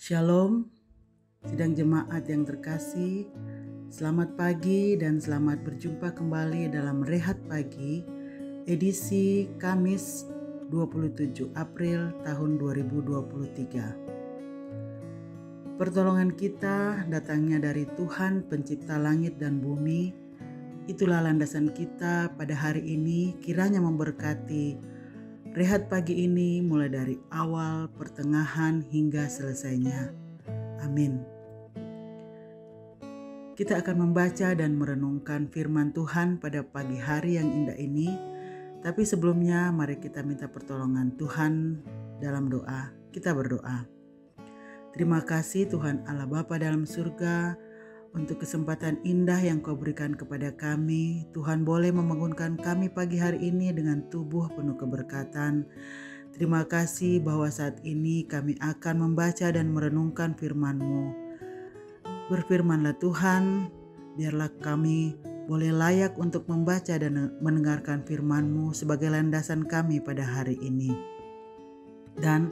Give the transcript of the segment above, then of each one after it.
Shalom, sidang jemaat yang terkasih, selamat pagi dan selamat berjumpa kembali dalam Rehat Pagi, edisi Kamis 27 April tahun 2023. Pertolongan kita datangnya dari Tuhan pencipta langit dan bumi. Itulah landasan kita pada hari ini, kiranya memberkati Rehat pagi ini mulai dari awal, pertengahan, hingga selesainya. Amin. Kita akan membaca dan merenungkan firman Tuhan pada pagi hari yang indah ini. Tapi sebelumnya mari kita minta pertolongan Tuhan dalam doa. Kita berdoa. Terima kasih Tuhan Allah Bapa dalam surga, untuk kesempatan indah yang Kau berikan kepada kami. Tuhan boleh membangunkan kami pagi hari ini dengan tubuh penuh keberkatan. Terima kasih bahwa saat ini kami akan membaca dan merenungkan firman-Mu. Berfirmanlah Tuhan, biarlah kami boleh layak untuk membaca dan mendengarkan firman-Mu sebagai landasan kami pada hari ini. Dan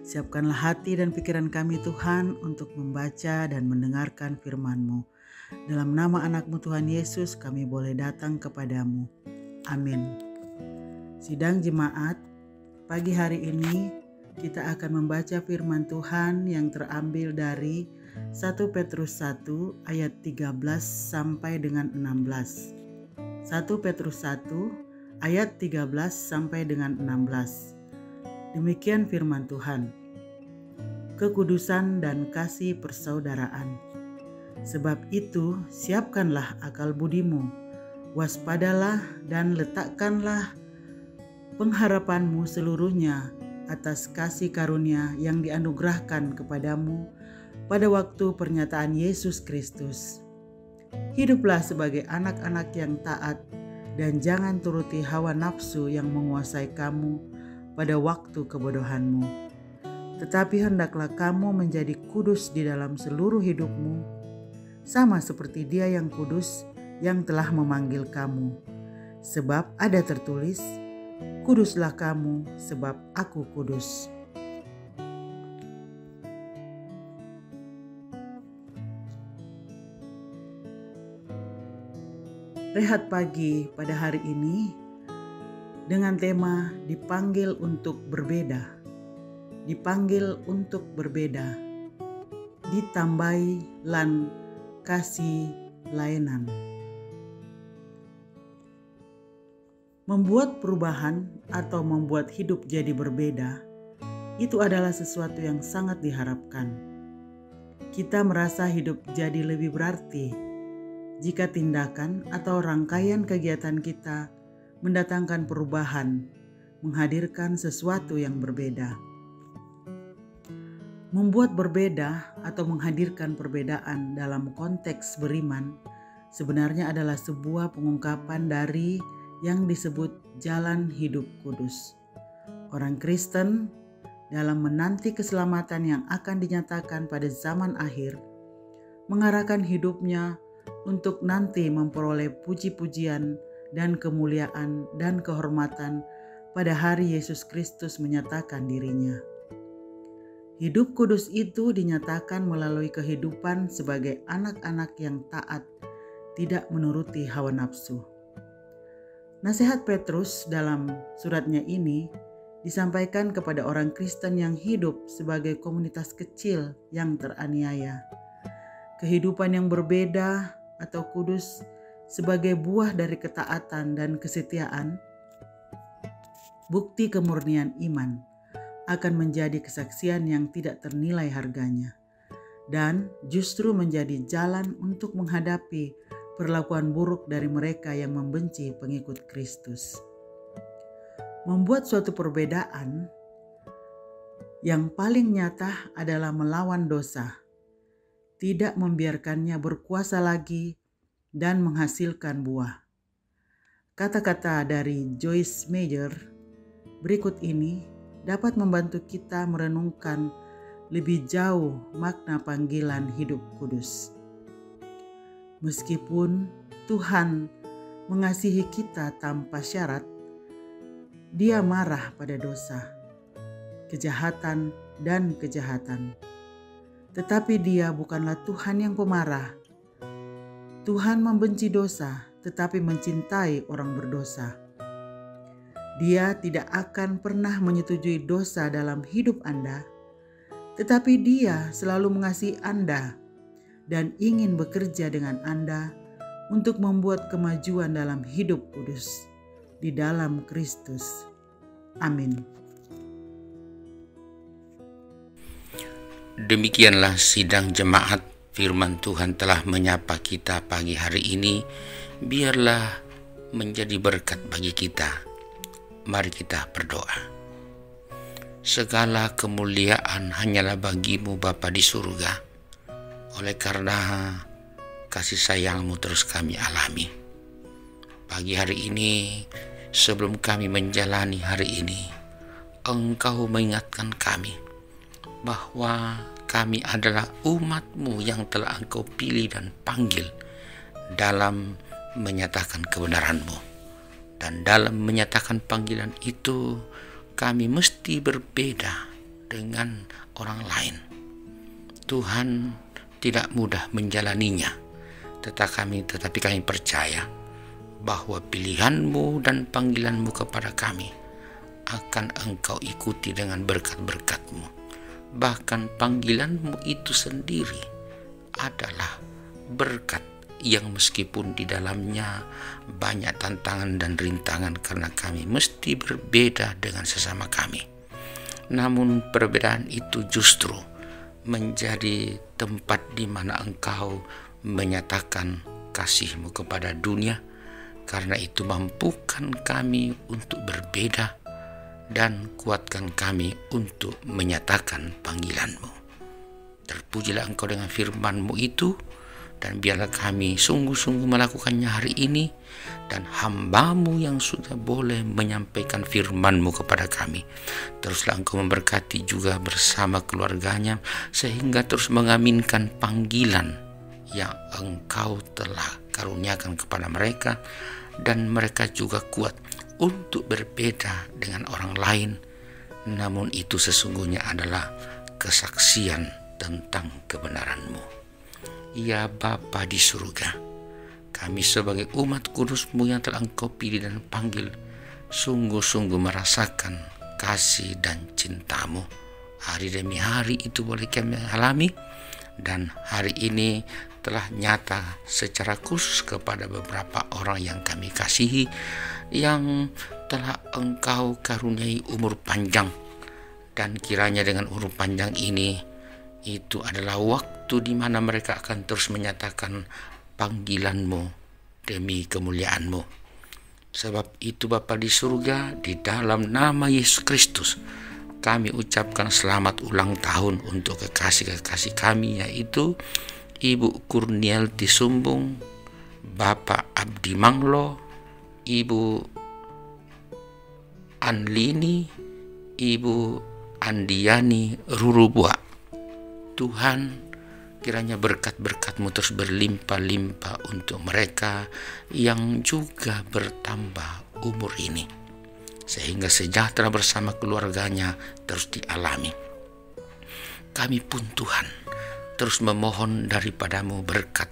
siapkanlah hati dan pikiran kami Tuhan untuk membaca dan mendengarkan firman-Mu. Dalam nama anak-Mu Tuhan Yesus kami boleh datang kepadamu. Amin. Sidang jemaat, pagi hari ini kita akan membaca firman Tuhan yang terambil dari 1 Petrus 1 ayat 13 sampai dengan 16. 1 Petrus 1 ayat 13 sampai dengan 16. Demikian firman Tuhan. Kekudusan dan kasih persaudaraan. Sebab itu, siapkanlah akal budimu, waspadalah dan letakkanlah pengharapanmu seluruhnya atas kasih karunia yang dianugerahkan kepadamu pada waktu pernyataan Yesus Kristus. Hiduplah sebagai anak-anak yang taat dan jangan turuti hawa nafsu yang menguasai kamu pada waktu kebodohanmu. Tetapi hendaklah kamu menjadi kudus di dalam seluruh hidupmu, sama seperti Dia yang kudus yang telah memanggil kamu. Sebab ada tertulis, kuduslah kamu sebab aku kudus. Rehat pagi pada hari ini dengan tema dipanggil untuk berbeda. Dipanggil untuk berbeda. Ditambahi lan kasih layanan. Membuat perubahan atau membuat hidup jadi berbeda, itu adalah sesuatu yang sangat diharapkan. Kita merasa hidup jadi lebih berarti jika tindakan atau rangkaian kegiatan kita mendatangkan perubahan, menghadirkan sesuatu yang berbeda. Membuat berbeda atau menghadirkan perbedaan dalam konteks beriman sebenarnya adalah sebuah pengungkapan dari yang disebut jalan hidup kudus. Orang Kristen dalam menanti keselamatan yang akan dinyatakan pada zaman akhir mengarahkan hidupnya untuk nanti memperoleh puji-pujian dan kemuliaan dan kehormatan pada hari Yesus Kristus menyatakan dirinya. Hidup kudus itu dinyatakan melalui kehidupan sebagai anak-anak yang taat, tidak menuruti hawa nafsu. Nasihat Petrus dalam suratnya ini disampaikan kepada orang Kristen yang hidup sebagai komunitas kecil yang teraniaya. Kehidupan yang berbeda atau kudus sebagai buah dari ketaatan dan kesetiaan, bukti kemurnian iman, akan menjadi kesaksian yang tidak ternilai harganya, dan justru menjadi jalan untuk menghadapi perlakuan buruk dari mereka yang membenci pengikut Kristus. Membuat suatu perbedaan yang paling nyata adalah melawan dosa, tidak membiarkannya berkuasa lagi dan menghasilkan buah. Kata-kata dari Joyce Meyer berikut ini dapat membantu kita merenungkan lebih jauh makna panggilan hidup kudus. Meskipun Tuhan mengasihi kita tanpa syarat, Dia marah pada dosa, kejahatan, dan kejahatan. Tetapi Dia bukanlah Tuhan yang pemarah. Tuhan membenci dosa, tetapi mencintai orang berdosa. Dia tidak akan pernah menyetujui dosa dalam hidup Anda, tetapi Dia selalu mengasihi Anda dan ingin bekerja dengan Anda untuk membuat kemajuan dalam hidup kudus di dalam Kristus. Amin. Demikianlah sidang jemaat, firman Tuhan telah menyapa kita pagi hari ini. Biarlah menjadi berkat bagi kita. Mari kita berdoa. Segala kemuliaan hanyalah bagimu Bapa di surga. Oleh karena kasih sayang-Mu terus kami alami. Pagi hari ini, sebelum kami menjalani hari ini, Engkau mengingatkan kami bahwa kami adalah umat-Mu yang telah Engkau pilih dan panggil dalam menyatakan kebenaran-Mu. Dan dalam menyatakan panggilan itu, kami mesti berbeda dengan orang lain. Tuhan tidak mudah menjalaninya, tetapi kami percaya bahwa pilihan-Mu dan panggilan-Mu kepada kami akan Engkau ikuti dengan berkat-berkat-Mu. Bahkan panggilan-Mu itu sendiri adalah berkat yang meskipun di dalamnya banyak tantangan dan rintangan karena kami mesti berbeda dengan sesama kami. Namun perbedaan itu justru menjadi tempat di mana Engkau menyatakan kasih-Mu kepada dunia. Karena itu mampukan kami untuk berbeda dan kuatkan kami untuk menyatakan panggilan-Mu. Terpujilah Engkau dengan firman-Mu itu, dan biarlah kami sungguh-sungguh melakukannya hari ini, dan hamba-Mu yang sudah boleh menyampaikan firman-Mu kepada kami. Teruslah Engkau memberkati juga bersama keluarganya, sehingga terus mengaminkan panggilan yang Engkau telah karuniakan kepada mereka, dan mereka juga kuat untuk berbeda dengan orang lain. Namun itu sesungguhnya adalah kesaksian tentang kebenaran-Mu. Ya Bapa di surga, kami sebagai umat kudus-Mu yang telah Engkau pilih dan panggil, sungguh-sungguh merasakan kasih dan cinta-Mu. Hari demi hari itu boleh kami alami, dan hari ini telah nyata secara khusus kepada beberapa orang yang kami kasihi, yang telah Engkau karuniai umur panjang. Dan kiranya dengan umur panjang ini, itu adalah waktu di mana mereka akan terus menyatakan panggilan-Mu demi kemuliaan-Mu. Sebab itu Bapa di surga, di dalam nama Yesus Kristus, kami ucapkan selamat ulang tahun untuk kekasih-kekasih kami, yaitu Ibu Kurnielti Sumbung, Bapak Abdi Manglo, Ibu Anlini, Ibu Andiani Rurubua. Tuhan, kiranya berkat-berkat-Mu terus berlimpah-limpah untuk mereka yang juga bertambah umur ini, sehingga sejahtera bersama keluarganya terus dialami. Kami pun Tuhan terus memohon daripada-Mu berkat,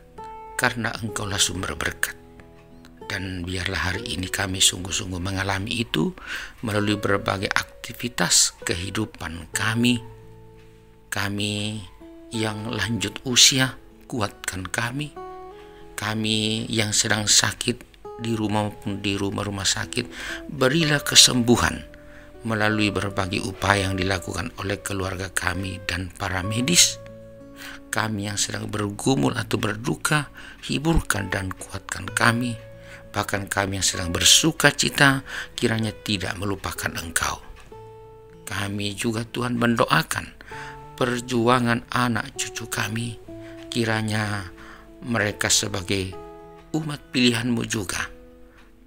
karena Engkaulah sumber berkat. Dan biarlah hari ini kami sungguh-sungguh mengalami itu melalui berbagai aktivitas kehidupan kami. Kami yang lanjut usia, kuatkan kami. Kami yang sedang sakit di rumah maupun di rumah-rumah sakit, berilah kesembuhan melalui berbagai upaya yang dilakukan oleh keluarga kami dan para medis. Kami yang sedang bergumul atau berduka, hiburkan dan kuatkan kami. Bahkan kami yang sedang bersuka cita, kiranya tidak melupakan Engkau. Kami juga Tuhan mendoakan perjuangan anak cucu kami, kiranya mereka sebagai umat pilihan-Mu juga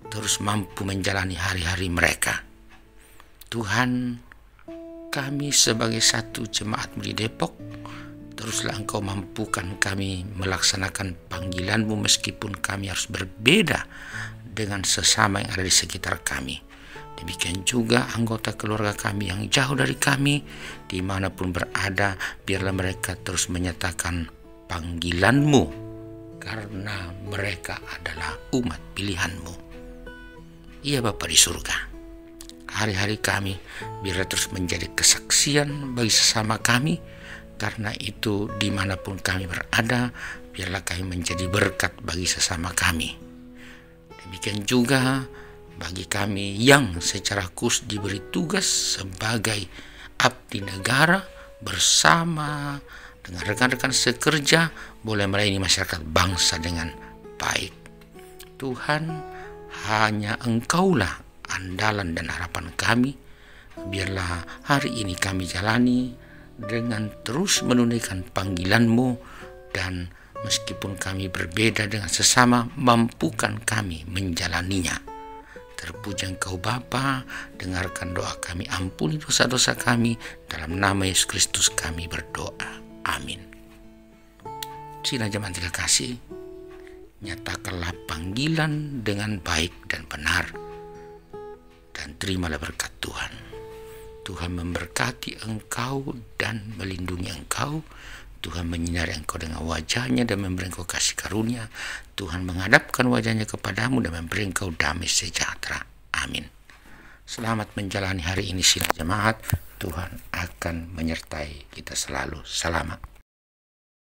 terus mampu menjalani hari-hari mereka. Tuhan, kami sebagai satu jemaat-Mu di Depok, teruslah Engkau mampukan kami melaksanakan panggilan-Mu meskipun kami harus berbeda dengan sesama yang ada di sekitar kami. Demikian juga anggota keluarga kami yang jauh dari kami, dimanapun berada, biarlah mereka terus menyatakan panggilan-Mu, karena mereka adalah umat pilihan-Mu. Iya Bapa di surga, hari-hari kami biarlah terus menjadi kesaksian bagi sesama kami. Karena itu dimanapun kami berada, biarlah kami menjadi berkat bagi sesama kami. Demikian juga bagi kami yang secara khusus diberi tugas sebagai abdi negara bersama dengan rekan-rekan sekerja, boleh melayani masyarakat bangsa dengan baik. Tuhan, hanya Engkaulah andalan dan harapan kami. Biarlah hari ini kami jalani dengan terus menunaikan panggilan-Mu, dan meskipun kami berbeda dengan sesama, mampukan kami menjalaninya. Terpuji Engkau Bapa, dengarkan doa kami, ampuni dosa-dosa kami, dalam nama Yesus Kristus kami berdoa. Amin. Sina jemaat terkasih, nyatakanlah panggilan dengan baik dan benar, dan terimalah berkat Tuhan. Tuhan memberkati engkau dan melindungi engkau. Tuhan menyinari engkau dengan wajah-Nya dan memberi engkau kasih karunia. Tuhan menghadapkan wajah-Nya kepadamu dan memberi engkau damai sejahtera. Amin. Selamat menjalani hari ini sila jemaat. Tuhan akan menyertai kita selalu. Selamat.